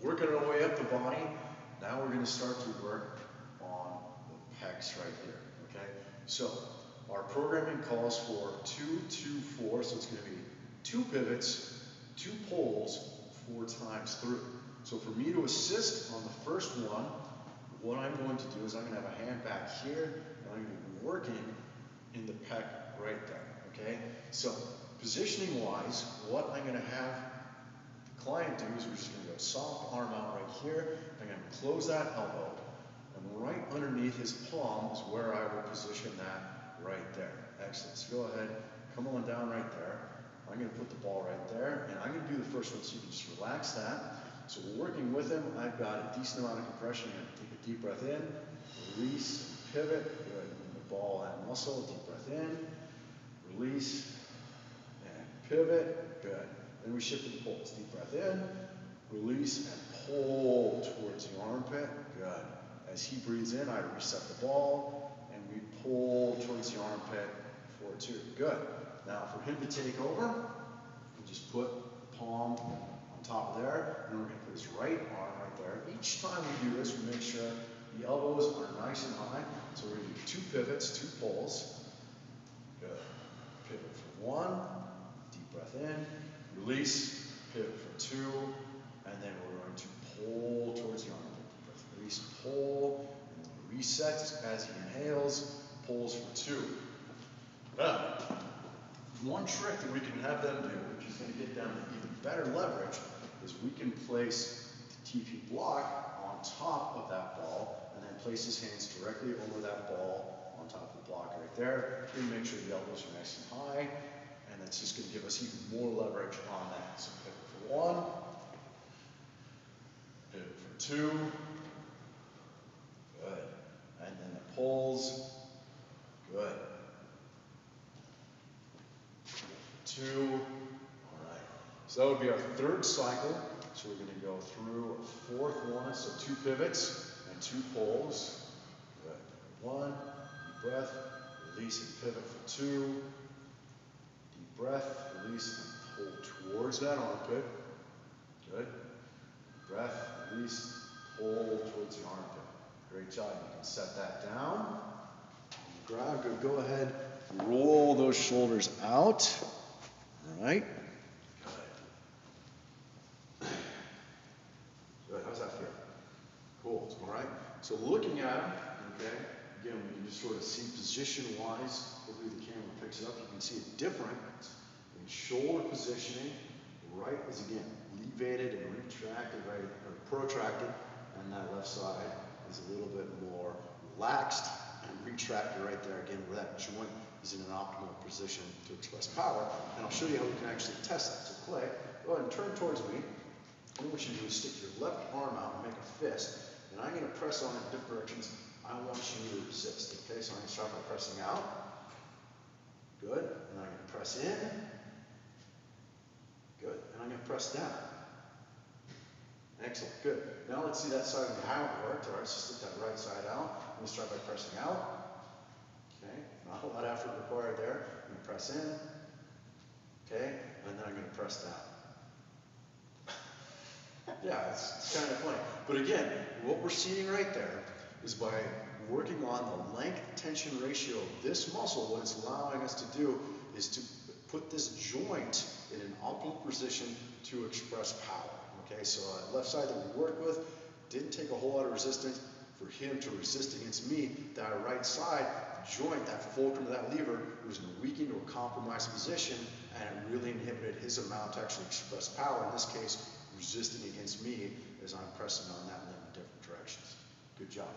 Working our way up the body, now we're going to start to work on the pecs right here, okay? So, our programming calls for 2, 2, 4, so it's going to be 2 pivots, 2 pulls, 4 times through. So for me to assist on the first one, what I'm going to do is I'm going to have a hand back here, and I'm going to be working in the pec right there, okay? So, positioning wise, what I'm going to have the client do is we're just going to go soft arm out right here. I'm going to close that elbow, and right underneath his palm is where I will position that right there. Excellent. So go ahead, come on down right there. I'm going to put the ball right there, and I'm going to do the first one so you can just relax that. So we're working with him. I've got a decent amount of compression. I'm going to take a deep breath in, release, pivot. Good. Move the ball and muscle. Deep breath in, release, and pivot. Good. Then we shift to the pulls. Deep breath in, release, and pull towards the armpit. Good. As he breathes in, I reset the ball, and we pull towards the armpit for 2. Good. Now for him to take over, we just put the palm on top of there, and we're going to put his right arm right there. Each time we do this, we make sure the elbows are nice and high. So we're going to do 2 pivots, 2 pulls. Good. Pivot for 1, deep breath in, release, pivot for 2, and then we're going to pull towards the armpit. Deep breath, release, pull, and then reset as he inhales, pulls for 2. Now, one trick that we can have them do, which is going to get them even better leverage, is we can place the TP block on top of that ball, and then place his hands directly over that ball on top of the block right there. We're going to make sure the elbows are nice and high, and that's just going to give us even more leverage on that. So pivot for 1, pivot for 2, good, and then the pulls, good. 2, all right. So that would be our 3rd cycle. So we're going to go through a 4th one, so 2 pivots and 2 pulls. Good. 1, deep breath, release and pivot for 2. Deep breath, release and pull towards that armpit. Good. Deep breath, release, pull towards the armpit. Great job. You can set that down. Grab, good. Go ahead, roll those shoulders out. All right. Good. How's that feel? Cool. All right. So looking at him, okay, again, we can just sort of see position-wise. Hopefully the camera picks it up. You can see a difference in shoulder positioning. Right is, again, levated and retracted, right, or protracted, and that left side is a little bit more relaxed and retracted right there, again, where that joint is in an optimal position to express power. And I'll show you how we can actually test that. So Clay, go ahead and turn towards me. And what you do is stick your left arm out and make a fist. And I'm going to press on in different directions. I want you to resist. Okay, so I'm going to start by pressing out. Good. And I'm going to press in. Good. And I'm going to press down. Excellent. Good. Now let's see that side of how it worked. All right, so stick that right side out. I'm going to start by pressing out. Okay. Not a lot of effort required there. I'm going to press in. Okay. And then I'm going to press down. Yeah, it's kind of funny. But again, what we're seeing right there is by working on the length-tension ratio of this muscle, what it's allowing us to do is to put this joint in an optimal position to express power. Okay, so left side that we worked with didn't take a whole lot of resistance for him to resist against me. That right side, the joint, that fulcrum of that lever, was in a weakened or compromised position, and it really inhibited his amount to actually express power. In this case, resisting against me as I'm pressing on that limb in different directions. Good job.